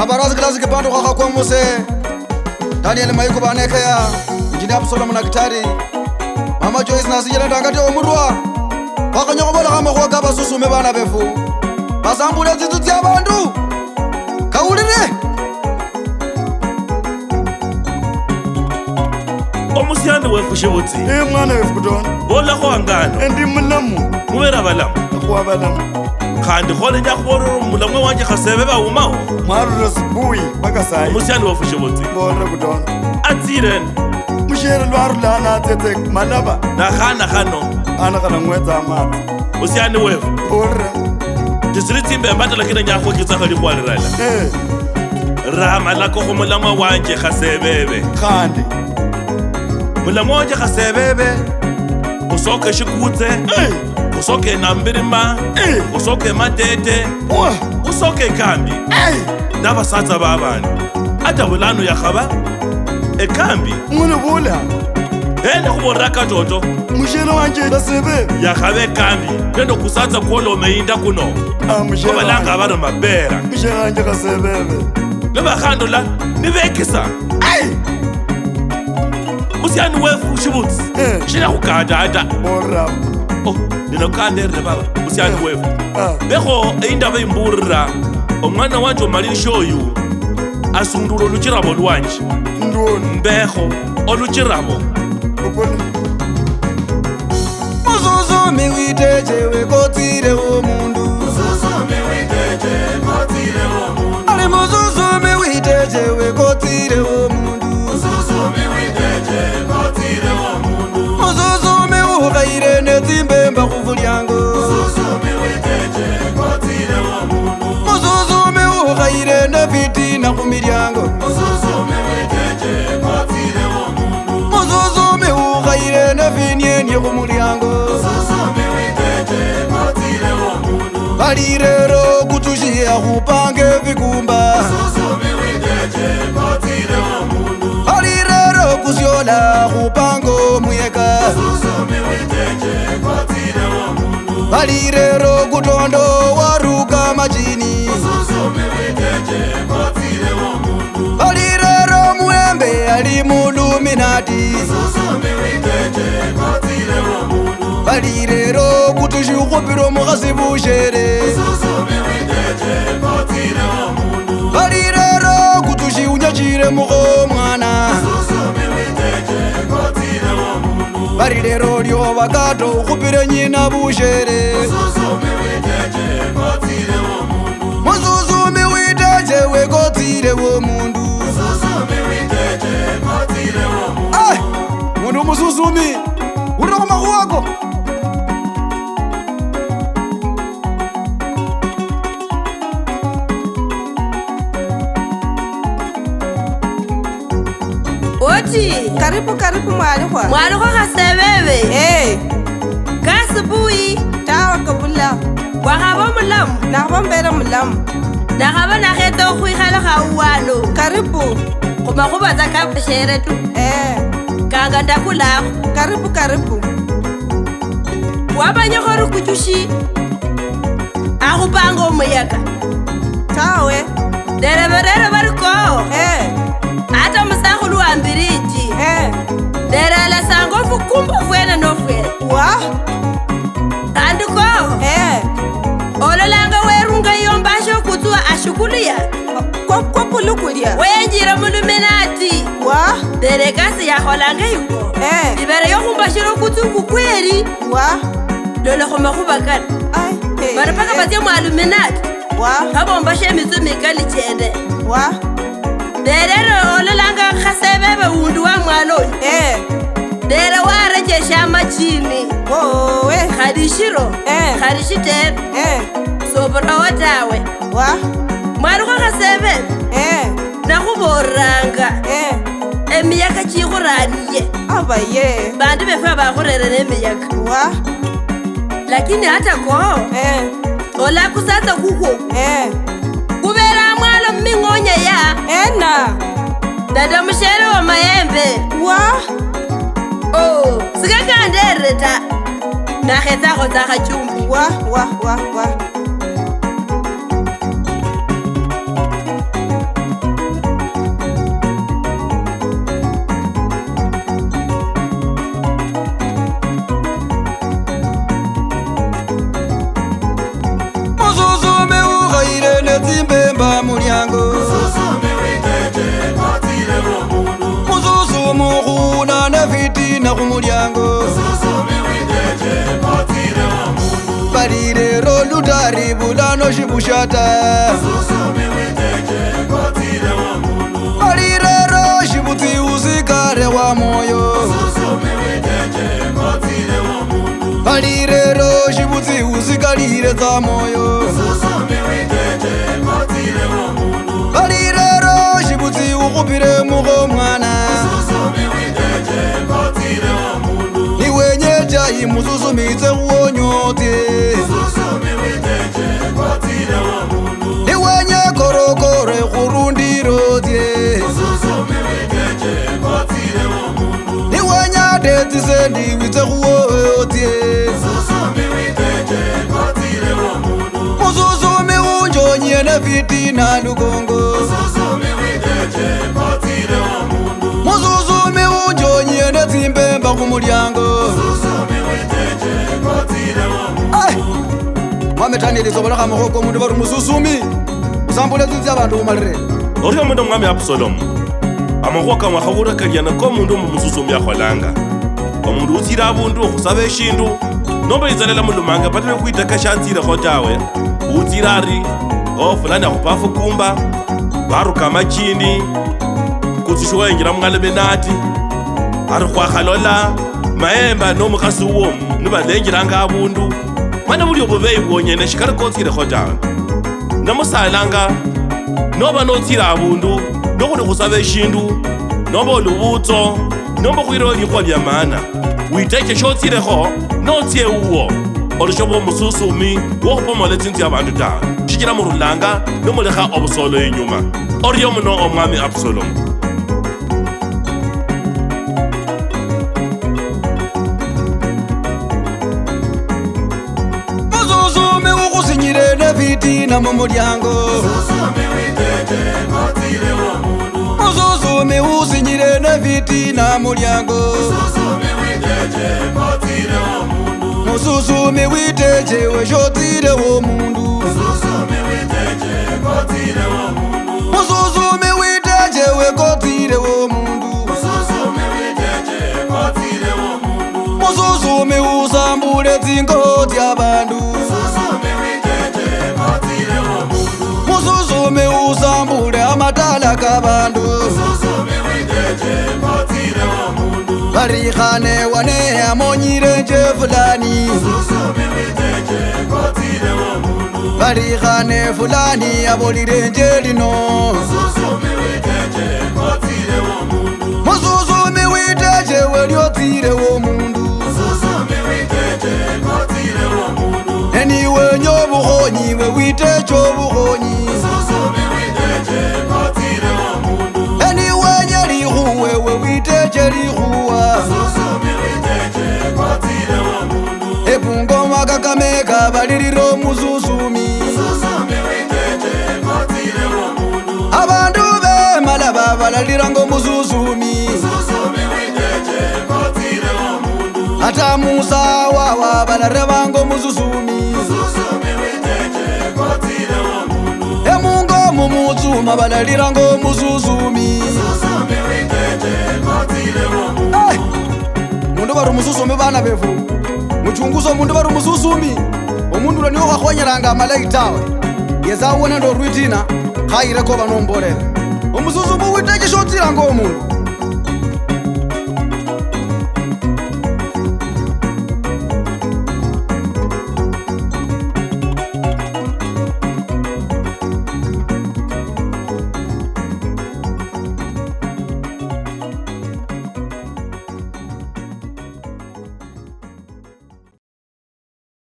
Tabarazi klazi kipando kwa Mose Daniel Maiko banekea Injinia Absalom na Gitari Mama Joyce nasijela ndangati omurwa Wakanyokobola kama kwa gaba susume bana befu Basambule zitu zya bandu Kaulire Omusyani wefushebutsi mwana wefukutona bola ko angano endi mulamu mubera balamu akuwa balamu kandi khole nyakuborora mulamwe wanje khasebe bawumawo marura sibuyi paka sayi omusyani wefushebutsi bora kutona atsirene mushere lwarulana atsetse malaba nakhana khano anakhala ngwetsa amatsi musyani wefu bora tisiritsimbe embata lakini nyakhokitsakho likhwalirala rama lako go mulamwe wanje khasebebe khandi mulamwe wanje khasebebe usoke shikutse usoke nambirima usoke matete usoke kambi nabasatsa babani ata bulano yakhaba ekambi mune bula ene kuborra katoto mushere wanje basebe yakhabe kambi nendo kusatsa kuolomeinda kuno kobalanga bari mabera mushere wanje kasebebe nebakhandola nibekisa musyani wefu shibutsi shina khukatata bora ninokanderere baba musyani wefu bekho eindaba imburira omwana wanje omalilisha oyu asundula oluchirabo lwanje ndoni mbekho oluchirabo Muzuzumi witejewe kotsire omundu Ali muzuzumi witejewe kotsire omundu Muzuzumi ukhaire netsimbemba khuvulyango Muzuzumi ukhaire nefitina khumiryango Muzuzumi ukhaire nefinyenie khumulyango Balirero kutushia khupange vikumba Balirero kusyola khupango muyeka Balirero kutondo waruka majini Balirero muembe ali muluminati Balirero kutushi ukhupiro mukhasi bushere Balirero kutushi unyachire mukho mwana Balirero lyo bakato ukhupire nyina bushere Muzuzumi witeje wekotsire womundu Mundu muzuzumi urira kumakhu wako Oti, karibu mwalikwa. Mwalikwa khasebebe. Kasibuyi. Tawa kabula. Wakhaba mulamu. Nakhaba mbere mulamu. Nakhaba nakhetsa ukhwikhala khawuwano. Karibu. Khumakhubatsa kabushere tu. Kanga ndakulakho. Karibu. Wabanye khori kuchushi. Akhupanga omuyaka. Tawe. Dereberere bariko. Ata musakhulu wa mbiriji derala sango fukumba fwena nofwena kandi ko ololanga werunga yombasho kutua ashukuluya kopulukulya wenjira muluminati derekasi yakholanga yuko ibere yokhumbashiro kutu kukweri lolo khomakhubakana bari paka batye mwaluminati khabombashe emitsu mikali chende Derero ololanga khasebebe undu wa mwana oyu Dere warejesha machini Khadishiro Khadishitebe Sobora watawe Mwalu kwa khasebebe Nakhuboranga Emiyaka chikhuraniye Bandu befa bakhurere nemiyaka Lakini hata ko Ola kusasa kuko Kubera mwalo mingonye ya Dada mushere wa mayembe Sikakandereta Nakhetsa khotsa chumbi fitina kumulyango balirero lutari bulano shibushata balirero shibutsi uzikare wa moyo balirero shibutsi uzikalire za moyo balirero shibutsi ukupire muko mwana niwenye jayi mususumitse uwonyote niwenye korokore kurundirotye niwenye detisendiwitse kuwoyotye mususumi unjonyene fitina lukongo mususumi unjonyene tsimbemba kumulyango mwametanilizobola mahoko mundu vari mususumi usambule zinzi abantu kumalire orio mundu mwami Absalomu amakhuwa kamwe akhakhurekalyana ko mundu mumususumi akholanga omundu utsire abundu okhusaba eshindu nomba itsalela mulumange patile khwitaka shantsirekho tawe utsire ari fulani akhupa fukumba baruka machini kutsushiwa enjira mung'alemenati ari khwakhalola maemba nomukhasi uwo nibalenjiranga abundu mana buli obubeyi bwonyene shikali kotsirekho tawe namusalanga noba notsire abundu nokhuli khusaba eshindu noba olubutso nomba khwirawo likho lya maana witeche shotsirekho notsye uwo olishoba omususumi wokhupomola tsinzu ya bandu tawe shikila murulanga nomulekha obusolo inyuma orio muno omwami Absalomu mususumi ukhusinyire nefitina mumulyango mususumi usinyire nefitina mulyango mususumi witechewe shotirewo mundu mususumi witechewe kotirewo mundu mususumi usambule tsingo tya bandu mususumi usambule amatala ka bandu barikhane wane amonyire nje fulani barikhane fulani abolire nje lino mususumi witechewe lyotirewo mundu eniwe nyo bukhonyi we witecho bukhonyi eniwe nyelihuwe we witeche lihuwa ebungoma Kakamega baliriro mususumi abandu bemalaba balalira ngo mususumi ata musawawa balareba ngo mususumi emungo mumutsuma balalira ngo mususumi mundu bari mususumi bana befu muchunguzo mundu bari mususumi omundu lwa niwo kakhonyeranga amalai tawe yeza wona ndo rwitina khayireko banombolera omususumi witeche shotsira ngo omundu